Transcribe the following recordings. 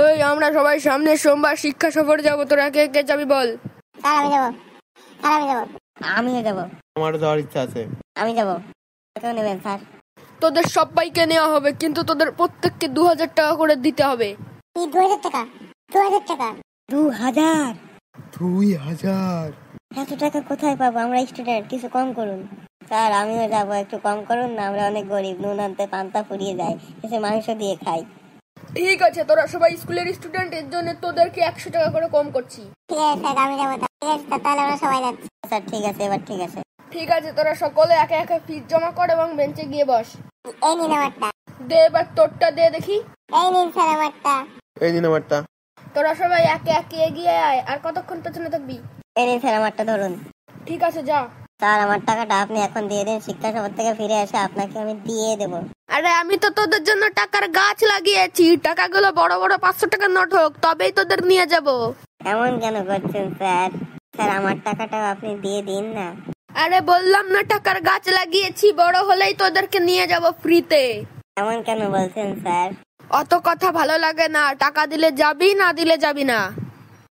এই আমরা সবাই সামনে সোমবার শিক্ষা সফর যাব, তোরা কে কে যাবি বল? স্যার আমি যাব। স্যার আমি যাব। আমিও যাব। আমারও যাওয়ার ইচ্ছা আছে। আমি যাব। কেউ নেবেন স্যার? তোদের সবাইকে নেওয়া হবে, কিন্তু তোদের প্রত্যেককে 2000 টাকা করে দিতে হবে। কি 2000 টাকা? 2000 টাকা? 2000? 2000? এত টাকা কোথায় পাবো? আমরা স্টুডেন্ট, কিছু কম করুন। স্যার আমিও যাবো, একটু কম করুন না, আমরা অনেক গরিব, নুন আনতে পান্তা ফুরিয়ে যায়, এসে মাংস দিয়ে খাই। ঠিক আছে, তোরা সবাই স্কুলের স্টুডেন্ট, এর জন্য তোদেরকে 100 টাকা করে কম করছি। ঠিক আছে স্যার, আমি যাব। ঠিক আছে তাহলে আমরা সবাই যাচ্ছি। স্যার ঠিক আছে, এবার ঠিক আছে। ঠিক আছে, তোরা সকলে একা একা ফিস জমা কর এবং বেঞ্চে গিয়ে বস। এই নিন আমারটা। দে এবার তোরটা দে দেখি। এই নিন স্যার আমারটা। এই দিন আমারটা। তোরা সবাই একে একে এগিয়ে আয়, আর কতক্ষণ পেছনে থাকবি? এই নিন স্যার আমারটা ধরুন। ঠিক আছে যা। স্যার আমার টাকাটা আপনি এখন দিয়ে দিন, শিক্ষা সফর থেকে ফিরে এসে আপনাকে আমি দিয়ে দেবো। আরে আমি তো তোদের জন্য টাকার গাছ লাগিয়েছি, টাকাগুলো বড় বড় 500 টাকার নোট হোক, তবেই তোদের নিয়ে যাব। এমন কেন করছেন স্যার? স্যার আমার টাকাটা আপনি দিয়ে দিন না। আরে বললাম না টাকার গাছ লাগিয়েছি, বড় হলেই তোদেরকে নিয়ে যাব ফ্রিতে। এমন কেন বলছেন স্যার? অত কথা ভালো লাগে না, টাকা দিলে যাবি, না দিলে যাবি না।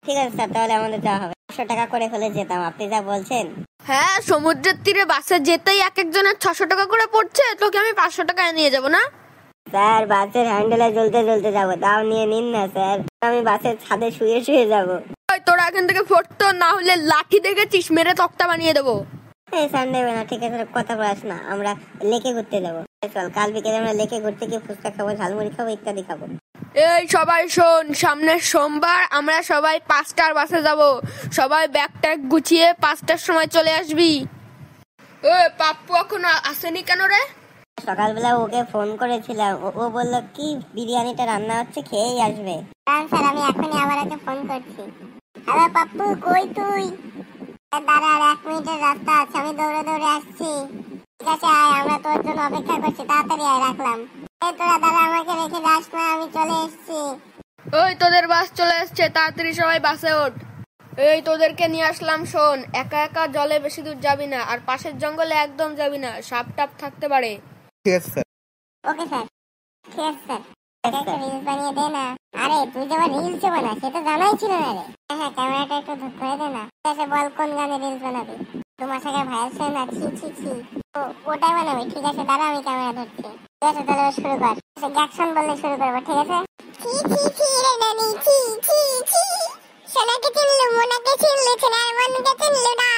ঠিক আছে স্যার, তাহলে আমাদের যাওয়া হবে। 500 টাকা করে হলে যেতাম, আপনি যা বলছেন। হ্যাঁ, সমুদ্রের তীরে বাসে যেতেই এক একজনের 600 টাকা করে পড়ছে, তোকে আমি 500 টাকায় নিয়ে যাব না? স্যার বাসের হ্যান্ডেলে জ্বলতে জ্বলতে যাবো, দাও নিয়ে নিন না স্যার, আমি বাসের ছাদে শুয়ে শুয়ে যাবো। ওই তোরা এখান থেকে ফটতো, না হলে লাঠি দেখেছিস, মেরে তক্তা বানিয়ে দেবো। এই স্যার নেবে না, ঠিক আছে কথা বলাস না, আমরা লেকে ঘুরতে যাবো। চল কাল বিকেলে আমরা লেকে ঘুরতে গিয়ে ফুচকা খাবো, ঝালমুড়ি খাবো, ইত্যাদি খাবো। এই সবাই শোন, সামনের সোমবার আমরা সবাই 5টার বাসে যাব, সবাই ব্যাগ ট্যাগ গুছিয়ে 5টার সময় চলে আসবি। ও পাপ্পু এখনো আসেনি কেন রে? সকালবেলা ওকে ফোন করেছিলাম, ও বললো কি বিরিয়ানিটা রান্না হচ্ছে, খেয়েই আসবে। স্যার আমি এখনই আবার ওকে ফোন করছি। হ্যালো পাপ্পু, কই তুই? দাঁড়া, আর 1 মিনিটের রাস্তা আছে, আমি দৌড়ে দৌড়ে আসছি। ঠিক আছে আয়, আমরা তোর জন্য অপেক্ষা করছি, তাড়াতাড়ি আয়, রাখলাম। এই তোরা দাঁড়া, আমাকে রেখে যাস না, আমি চলে এসেছি। ওই তোদের বাস চলে এসছে, তাড়াতাড়ি সবাই বাসে ওঠ। এই তোদেরকে নিয়ে আসলাম, শোন, একা একা জলে বেশি দূর যাবি না, আর পাশের জঙ্গলে একদম যাবি না, সাপ টাপ থাকতে পারে। ঠিক আছে স্যার। Okay sir. ঠিক আছে স্যার। একটা রিলস বানিয়ে দে না। আরে তুই যে আবার রিলস বানা, সেটা জানাই ছিল না রে। হ্যাঁ ক্যামেরাটা একটু ধরে দে না। ঠিক আছে বল, কোন গানে রিলস বানাবি? 2 মাস আগে ভাইরাল ছিল না, ছি ছি ছি, ওটাই বানাবি। ঠিক আছে দাঁড়া, আমি ক্যামেরা ধরছি। ঠিক আছে তাহলে শুরু কর। অ্যাকশন বললে শুরু করবো, ঠিক আছে? ছি ছি ছি রে নানি, ছি ছি ছি, সোনাকে চিনলু, মোনাকে চিনলু, সোনার মনকে চিনলু না।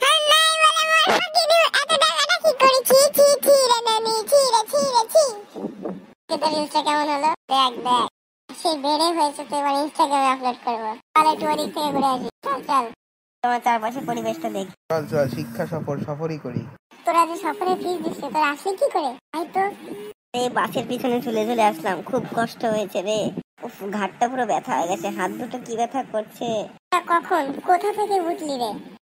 আর নাই বলে মোর ফাঁকি দিল, এত টাকাটা কি করি? ছি ছি ছি রে নানি, ছি রে ছি রে ছি। তোর রিলসটা কেমন হলো? দেখ দেখ, সেই বেড়ে হয়েছে, তো এবার ইনস্টাগ্রামে আপলোড করবো। তাহলে একটু ওদিক থেকে ঘুরে আসি। চল চল। তোমার চারপাশে পরিবেশটা দেখি। চল চল, শিক্ষা সফরই করি। তোরা যে সফরে ফিস দিচ্ছে, তোরা আসলি কি করে? তাই তো এই বাসের পিছনে ঝুলে ঝুলে আসলাম, খুব কষ্ট হয়েছে রে। উফ, ঘাটটা পুরো ব্যথা হয়ে গেছে, হাত দুটো কি ব্যথা করছে। কখন কোথা থেকে উঠলি রে?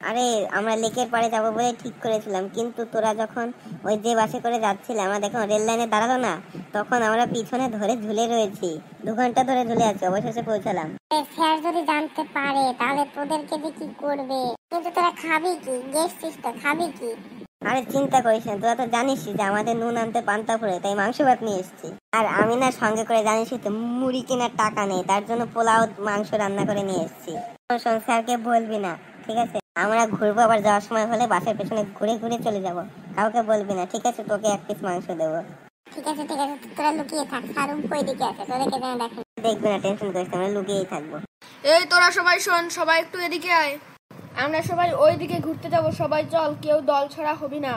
আরে আমরা লেকের পাড়ে যাবো বলে ঠিক করেছিলাম, কিন্তু তোরা যখন ওই যে বাসে করে যাচ্ছিলে, আমরা দেখো রেল লাইনে দাঁড়ালো না, তখন আমরা পিছনে ধরে ঝুলে রয়েছি, 2 ঘন্টা ধরে ঝুলে আছি, অবশেষে পৌঁছালাম। স্যার যদি জানতে পারে তাহলে তোদেরকে যে কি করবে। কিন্তু তোরা খাবি কি? গেছিস তো, খাবি কি? আরে চিন্তা করিস না, তোরা তো জানিস যে আমাদের নুন আনতে পান্তা ফুরে, তাই মাংস ভাত নিয়ে এসেছি। আর আমি না সঙ্গে করে জানিস তো মুড়ি কেনার টাকা নেই, তার জন্য পোলাও মাংস রান্না করে নিয়ে এসেছি। স্যারকে বলবি না, ঠিক আছে? আমরা ঘুরবো, আবার যাওয়ার সময় হলে বাসের পেছনে ঘুরে ঘুরে চলে যাব, কাউকে বলবি না, ঠিক আছে? তোকে 1 পিস মাংস দেবো। ঠিক আছে ঠিক আছে, তোরা লুকিয়ে থাক। সারুম কই দিকে আছে, তোদেরকে যেন দেখেন। দেখবি না, টেনশন করিস না, আমরা লুকিয়েই থাকবো। এই তোরা সবাই শোন, সবাই একটু এদিকে আয়, আমরা সবাই ওই দিকে ঘুরতে যাব, সবাই চল, কেউ দল ছাড়া হবি না।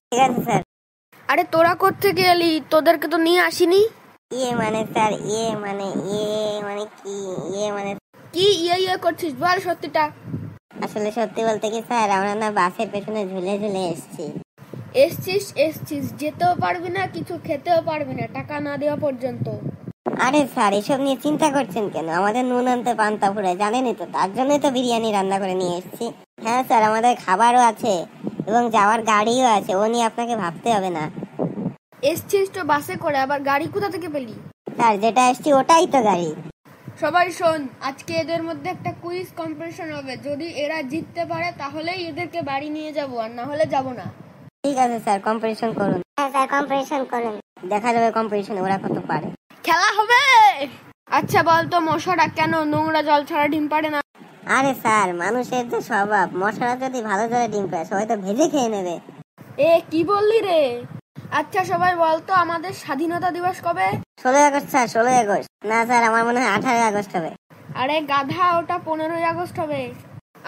ঠিক আছে স্যার। আরে তোরা কোত্থেকে এলি? তোদেরকে তো নিয়ে আসিনি। মানে স্যার, মানে কি মানে কি ইয়ে করছিস, বল সত্যিটা। আসলে সত্যি বলতে কি স্যার, আমরা না বাসের পেছনে ঝুলে ঝুলে এসেছি। এসছিস, যেতেও পারবি না, কিছু খেতেও পারবি না, টাকা না দেওয়া পর্যন্ত। আরে স্যার এসব নিয়ে চিন্তা করছেন কেন? আমাদের নুন আনতে পান্তা ফুরায়, জানেনই তো, তার জন্যই তো বিরিয়ানি রান্না করে নিয়ে এসেছি। হ্যাঁ স্যার, আমাদের খাবারও আছে এবং যাওয়ার গাড়িও আছে, ও নিয়ে আপনাকে ভাবতে হবে না। এসছিস তো বাসে করে, আবার গাড়ি কোথা থেকে পেলি? স্যার যেটা এসছি ওটাই তো গাড়ি। সবাই শোন, আজকে এদের মধ্যে একটা কুইজ কম্পিটিশন হবে, যদি এরা জিততে পারে তাহলেই এদেরকে বাড়ি নিয়ে যাব, আর না হলে যাব না। ঠিক আছে স্যার, কম্পিটিশন করুন। হ্যাঁ স্যার, কম্পিটিশন করুন। দেখা যাবে কম্পিটিশনে ওরা কত পারে। খেলা হবে। আচ্ছা বলতো মশাটা কেন নোংরা জল ছাড়া ডিম পাড়ে না? আরে স্যার, মানুষের যে স্বভাব, মশারা যদি ভালো জলে ডিম পায় সবাই তো ভেজে খেয়ে নেবে। এ কি বললি রে? আচ্ছা সবাই বলতো আমাদের স্বাধীনতা দিবস কবে? 16 আগস্ট স্যার, 16 আগস্ট। না স্যার, আমার মনে হয় 18 আগস্ট হবে। আরে গাধা, ওটা 15 আগস্ট হবে।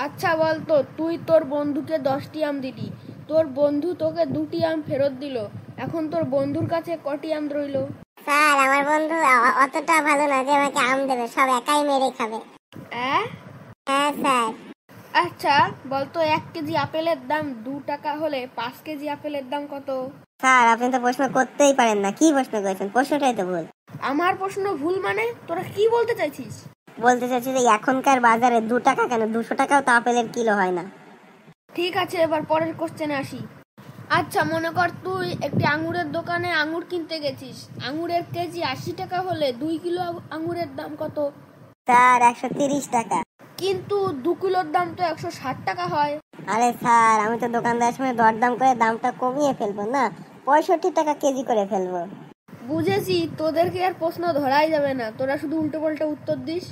আচ্ছা বলতো, তুই তোর বন্ধুকে 10টি আম দিলি, তোর বন্ধু তোকে 2টি আম ফেরত দিল, এখন তোর বন্ধুর কাছে কটি আম রইলো? স্যার আমার বন্ধু অতটা ভালো না যে আমাকে আম দেবে, সব একাই মেরে খাবে। হ্যাঁ স্যার। আচ্ছা বলতো 1 কেজি আপেলের দাম 2 টাকা হলে 5 কেজি আপেলের দাম কত? স্যার, আপনি তো প্রশ্ন করতেই পারেন না। কি প্রশ্ন করেছেন? প্রশ্নটাই তো ভুল। আমার প্রশ্ন ভুল মানে? তোরা কি বলতে চাইছিস? বলতে চাইছি যে এখনকার বাজারে 2 টাকা কেন, 200 টাকাও তো আপেলের কিলো হয় না। ঠিক আছে, এবার পরের কোশ্চেনে আসি। আচ্ছা মনে কর তুই একটি আঙুরের দোকানে আঙুর কিনতে গেছিস, আঙুরের কেজি 80 টাকা হলে 2 কিলো আঙুরের দাম কত? স্যার 130 টাকা। কিন্তু 2 কিলোর দাম তো 160 টাকা হয়। আরে স্যার, আমি তো দোকানদারের সঙ্গে দরদাম করে দামটা কমিয়ে ফেলবো না, 65 টাকা কেজি করে ফেলবো। বুঝেছি, তোদেরকে আর প্রশ্ন ধরাই যাবে না, তোরা শুধু উল্টো পাল্টা উত্তর দিস।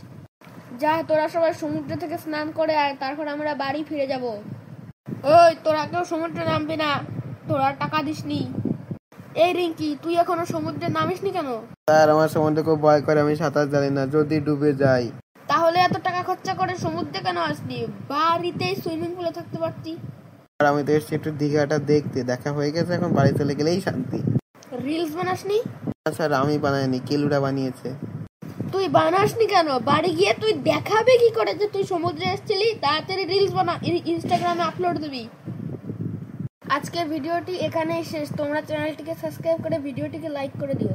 যা, তোরা সবাই সমুদ্র থেকে স্নান করে আর তারপর আমরা বাড়ি ফিরে যাব। ওই তোরা কেউ সমুদ্রে নামবি না, তোরা টাকা দিসনি। এই রিঙ্কি, তুই এখনো সমুদ্রে নামিসনি কেন? স্যার, আমার সমুদ্রে খুব ভয় করে, আমি সাঁতার জানি না, যদি ডুবে যাই। তাহলে এত টাকা খরচা করে সমুদ্রে কেন আসলি? বাড়িতেই সুইমিং পুলে থাকতে পারতি। আর আমি তো এসছি একটু দীঘাটা দেখতে, দেখা হয়ে গেছে, এখন বাড়ি চলে গেলেই শান্তি। রিলস বানাসনি? না স্যার, আমি বানাইনি, কেলুরা বানিয়েছে। তুই বানাসনি কেন? বাড়ি গিয়ে তুই দেখাবে কি করে যে তুই সমুদ্রে এসেছিলি? তাড়াতাড়ি রিলস বানা, ইনস্টাগ্রামে আপলোড দিবি। আজকের ভিডিওটি এখানেই শেষ। তোমরা চ্যানেলটিকে সাবস্ক্রাইব করে ভিডিওটিকে লাইক করে দিও।